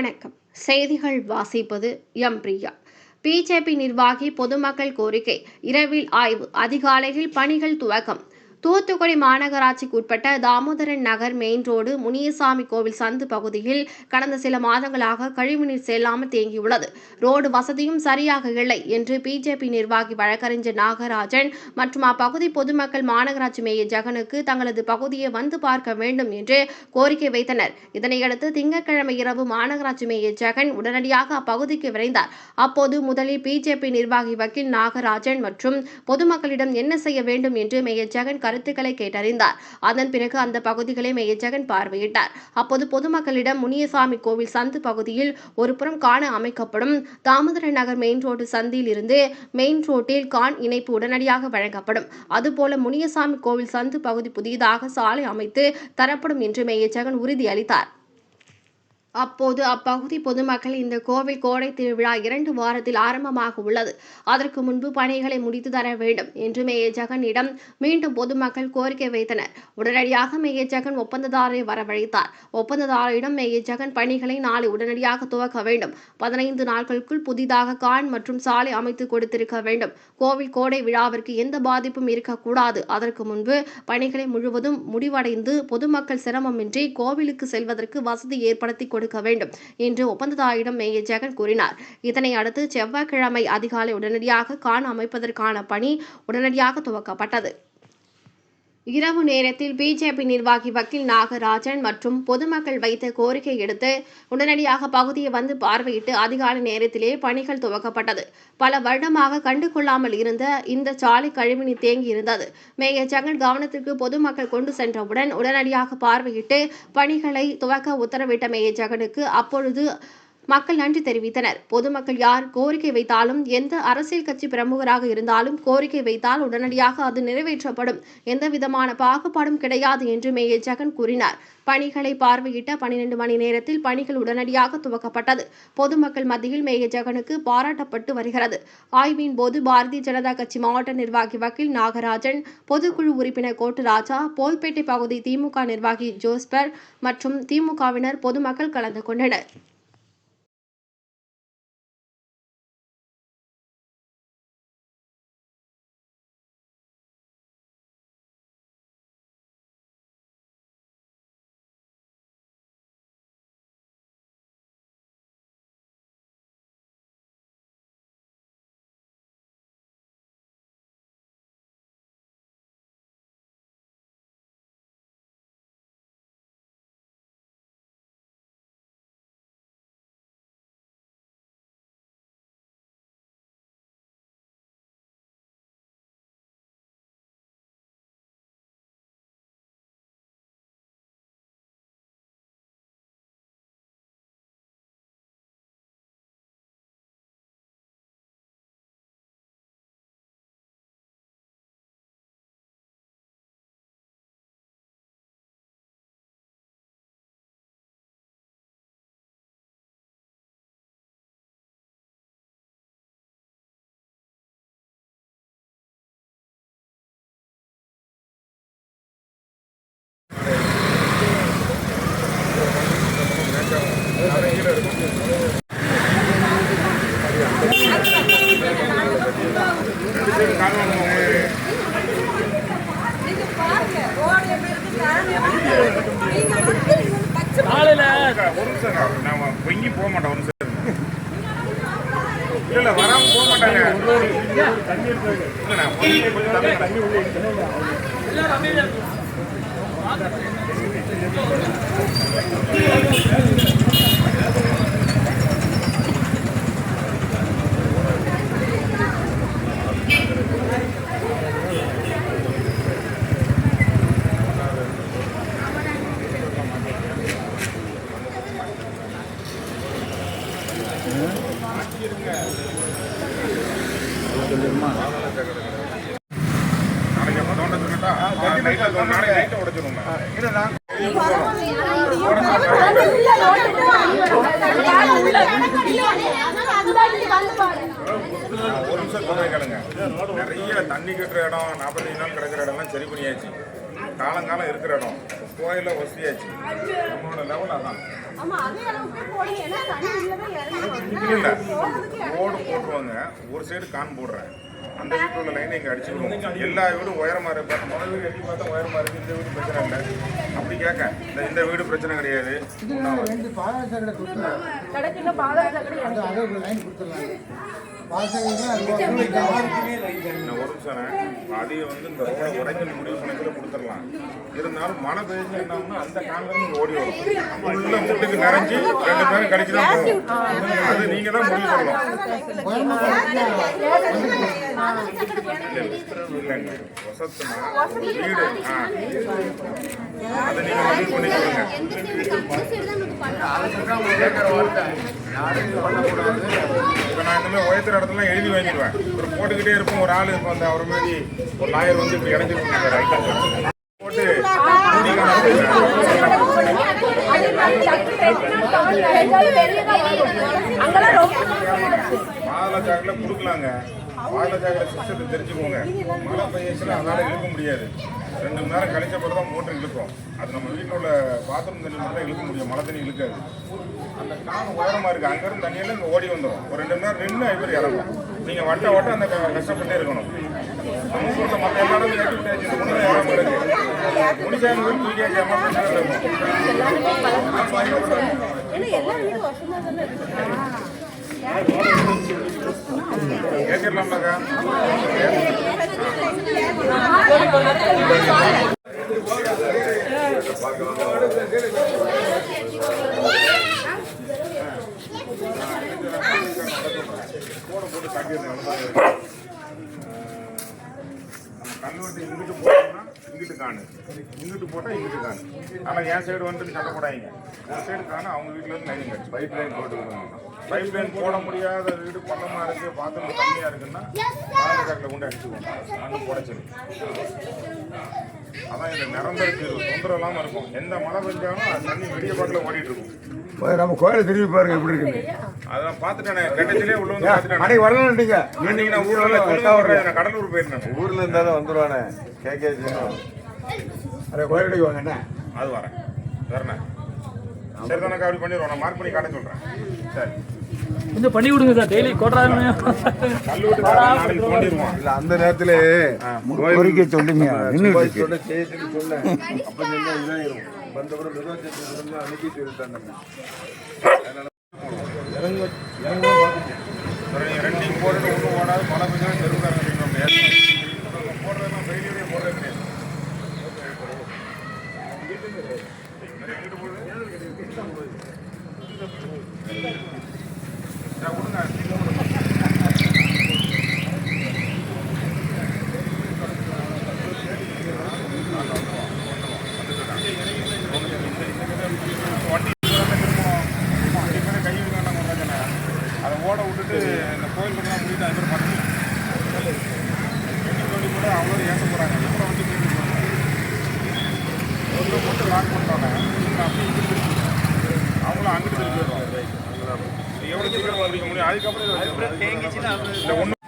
வணக்கம். செய்திகள் வாசிப்பது எம் பிரியா. பிஜேபி நிர்வாகி பொதுமக்கள் கோரிக்கை இரவில் ஆய்வு, அதிகாலையில் பணிகள் துவக்கம். தூத்துக்குடி மாநகராட்சிக்கு உட்பட்ட தாமோதரன் நகர் மெயின் ரோடு முனியசாமி கோவில் சந்து பகுதியில் கடந்த சில மாதங்களாக கழிவுநீர் செல்லாமல் தேங்கியுள்ளது. ரோடு வசதியும் சரியாக இல்லை என்று பிஜேபி நிர்வாகி வழக்கறிஞர் நாகராஜன் மற்றும் அப்பகுதி பொதுமக்கள் மாநகராட்சி மேயர் ஜெகனுக்கு தங்களது பகுதியை வந்து பார்க்க வேண்டும் என்று கோரிக்கை வைத்தனர். இதனையடுத்து திங்கட்கிழமை இரவு மாநகராட்சி மேயர் ஜெகன் உடனடியாக அப்பகுதிக்கு விரைந்தார். அப்போது முதலில் பிஜேபி நிர்வாகி வக்கீல் நாகராஜன் மற்றும் பொதுமக்களிடம் என்ன செய்ய வேண்டும் என்று மேயர் ஜெகன் கருத்துக்களை கேட்டறிந்தார். அதன் பிறகு அந்த பகுதிகளை மேயர் ஜெகன் பார்வையிட்டார். அப்போது பொதுமக்களிடம் முனியசாமி கோவில் சந்து பகுதியில் ஒரு புறம் காண அமைக்கப்படும் தாமோதரன் நகர் மெயின் ரோடு சந்தியில் இருந்து மெயின் ரோட்டில் கான் இணைப்பு உடனடியாக வழங்கப்படும். அதுபோல முனியசாமி கோவில் சந்து பகுதி புதியதாக சாலை அமைத்து தரப்படும் என்று மேயர் ஜெகன் உறுதியளித்தார். அப்போது அப்பகுதி பொதுமக்கள் இந்த கோவில் கோடை திருவிழா 2 வாரத்தில் ஆரம்பமாக உள்ளது, அதற்கு முன்பு பணிகளை முடித்து தர வேண்டும் என்று மேயர் ஜெகனிடம் மீண்டும் பொதுமக்கள் கோரிக்கை வைத்தனர். உடனடியாக மேயர் ஜெகன் ஒப்பந்ததாரரை வரவழைத்தார். ஒப்பந்ததாரரிடம் மேயர் ஜெகன் பணிகளை நாளை உடனடியாக துவக்க வேண்டும், 15 நாட்களுக்குள் புதிதாக கான் மற்றும் சாலை அமைத்து கொடுத்திருக்க வேண்டும், கோவில் கோடை விழாவிற்கு எந்த பாதிப்பும் இருக்கக்கூடாது, அதற்கு முன்பு பணிகளை முழுவதும் முடிவடைந்து பொதுமக்கள் சிரமமின்றி கோவிலுக்கு செல்வதற்கு வசதி ஏற்படுத்தி கொடுக்க வேண்டும் என்று ஒப்பந்ததாரிடம் மேயர் ஜெகன் கூறினார். இதனை அடுத்து செவ்வாய்க்கிழமை அதிகாலை உடனடியாக கான் அமைப்பதற்கான பணி உடனடியாக துவக்கப்பட்டது. இரவு நேரத்தில் பிஜேபி நிர்வாகி வக்கீல் நாகராஜன் மற்றும் பொதுமக்கள் வைத்த கோரிக்கை எடுத்து உடனடியாக பகுதியை வந்து பார்வையிட்டு அதிகாலை நேரத்திலே பணிகள் துவக்கப்பட்டது. பல வருடமாக கண்டுகொள்ளாமல் இருந்த இந்த சாலை கழிவுநீர் தேங்கி இருந்தது. மேயர் ஜெகன் கவனத்திற்கு பொதுமக்கள் கொண்டு சென்றவுடன் உடனடியாக பார்வையிட்டு பணிகளை துவக்க உத்தரவிட்ட மேயர் ஜெகனுக்கு அப்பொழுது மக்கள் நன்றி தெரிவித்தனர். பொதுமக்கள் யார் கோரிக்கை வைத்தாலும், எந்த அரசியல் கட்சி பிரமுகராக இருந்தாலும் கோரிக்கை வைத்தால் உடனடியாக அது நிறைவேற்றப்படும், எந்தவிதமான பாகுபாடும் கிடையாது என்று மேயர் ஜெகன் கூறினார். பணிகளை பார்வையிட்ட 12 மணி நேரத்தில் பணிகள் உடனடியாக துவக்கப்பட்டது. பொதுமக்கள் மத்தியில் மேயர் ஜெகனுக்கு பாராட்டப்பட்டு வருகிறது. ஆய்வின் போது பாரதிய ஜனதா கட்சி மாவட்ட நிர்வாகி வக்கீல் நாகராஜன், பொதுக்குழு உறுப்பினர் கோட்டுராஜா, போல்பேட்டை பகுதி திமுக நிர்வாகி ஜோஸ்பர் மற்றும் திமுகவினர் பொதுமக்கள் கலந்து கொண்டனர். போக மாட்டோம் இல்ல வராம போக மாட்டாங்க. நிறைய தண்ணி கட்டுற இடம் 45 நாள் கிடக்கிற இடம்லாம் சரி பண்ணியாச்சு. காலங்காலம் இருக்கிற இடம் கோயில வசதியாச்சு. நம்மளோட லெவல் அதான். இல்ல ஓடு போட்டுருவாங்க. ஒரு சைடு கான் போடுறேன். அந்த வீட்டு உள்ள லைனை இங்கே அடிச்சுடுவோம். எல்லா வீடும் உயரமாக இருக்கு. முதல் வீடு எட்டி பார்த்தா உயரமாக இருக்குது. இந்த வீடு பிரச்சனை இல்லை. அப்படி கேட்க இந்த வீடு பிரச்சனை கிடையாது. ஒரு நிமிஷம் அதையை வந்து இந்த ரோட உடைஞ்சல் முடிவு கணக்கில் கொடுத்துடலாம். இருந்தாலும் மழை பெய்ஞ்சு என்னன்னா அந்த காங்கிரஸ் ஓடி வரும். உள்ள முட்டுக்கு நிறைஞ்சு 2 பேரும் கடிச்சு தான் போகும். அது நீங்க தான் முடிவு சொல்லலாம். இல்லைங்க வசத்துனா வீடு அதை நீங்க முடிவு பண்ணிக்கோங்க. இப்போ நான் இனிமேல் உயர்த்துற இடத்துல எழுதி வாங்கிடுவேன். ஒரு போட்டுக்கிட்டே இருப்போம். ஒரு ஆள் இருப்போம். அந்த அவர் மாதிரி ஒரு லாயர் வந்து இப்படி இடைஞ்சிருப்பாங்க. போட்டு மாதள சாக்கில் கொடுக்கலாங்க. மாதள சாக்கில் சிஸ்டத்தை தெரிஞ்சுக்கோங்க. மழை பெய்யச்சுன்னா அதனால் இழுக்க முடியாது. 2 மணி நேரம் கழிச்ச பிறகு தான் மோட்டர் இழுக்கும். அது நம்ம வீட்டில் உள்ள பாத்ரூம் தண்ணி மட்டும் தான் இழுக்க முடியும். மழை தண்ணி இழுக்காது. அந்த கான் உயரமாக இருக்குது. அங்கேருந்து தண்ணியெல்லாம் இங்கே ஓடி வந்துடும். ஒரு 2 மணி நேரம் நின்று ஐபர் இறங்கும். நீங்கள் வட்ட அந்த கஷ்டப்பட்டே இருக்கணும். நம்ம பொறுத்த மற்ற எல்லாரும் கட்டி விட்டாச்சு. இந்த முன்னே இறங்க இருக்கு. முடிச்சாங்க தூக்கியாச்சு. கேட்கலாம்லக்கா? போட்டு காட்டிடுறேன். கல்வெட்டு இங்கிட்டு போட்டோம்னா இங்கிட்டு காணு, இங்கிட்டு போட்டால் இங்கிட்டு காணு. ஆனால் என் சைடு வந்துட்டு சண்டை போடாதீங்க. ஒரு சைடு காணு அவங்க வீட்டில் இருந்து லைனிங் கட்சி பைப் லைன் போட்டுருக்காங்க. பைப் லைன் போட முடியாத வீடு பள்ளமாக இருக்குது, பாத்திரம் கம்மியாக இருக்குன்னா காட்டில் கொண்டு அடிச்சுக்கோங்க. மண்ணு புடைச்சிடும். அதான் இந்த நிரந்தர தீர்வு. தொந்தரவு இல்லாமல் இருக்கும். எந்த மழை பெஞ்சாலும் அது தண்ணி வெளிய பாட்டில் ஓடிட்டு இருக்கும். நம்ம கோயிலை திரும்பி பாருங்க எப்படி இருக்கு. அதான் பார்த்துட்டேனே. கட்டத்திலே உள்ள வந்து பார்த்துட்டேன். அன்னைக்கு வரலன்னுட்டீங்க. இன்னைக்கு நான் ஊரில் நான் கடலூர் போயிருந்தேன். ஊர்ல இருந்தாலும் வந்துருவானே கேகேஜி. அதை கோயிலுக்கு வாங்க. என்ன அது வரேன் வரண்ணே. சரி தானக்கா, அப்படி பண்ணிடுவோம். நான் மார்க் பண்ணி காட்ட சொல்கிறேன். சரி கொஞ்சம் பண்ணி விடுங்க சார். டெய்லி கோட்டாருமே கல்வெட்டு நாளைக்கு தோண்டிடுவோம். இல்லை அந்த நேரத்தில் கோரிக்கை சொல்லுங்க. சொல்ல செய்யறதுக்கு சொல்ல அப்போ இதாயிரும். வந்தபுறம் நிர்வாகத்தை அன்னைக்கு சொல்லிட்டாங்க. இறங்க ரெண்டையும் போட்டு ஒன்றும் ஓடாது. மழை பெஞ்சா தெருவுக்காரங்க போடுறதுலாம் ஃபெயிலியரே போடுறது கிடையாது. அதை ஓட விட்டுட்டு இந்த கோயில் பக்கம் முடிட்டு அது பேர் பண்ணி எண்ணி கூட அவ்வளோ ஏச போகிறாங்க. எப்போ வந்து ஒரு மட்டும் லாக் பண்ணிட்டோன்னே அப்படியே இங்கிட்டு திருப்பி அவங்களும் அங்கிட்டு திருப்பி வருவாங்க. எவ்வளோ சீக்கிரம் வந்துக்க முடியும். அதுக்கப்புறம் இல்லை ஒன்று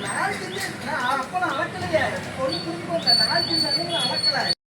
நாளைக்கு நான் அப்பெல்லாம் அளக்கலையே. பொண்ணு குடிக்கோங்க. நாளைக்கு அளக்கல.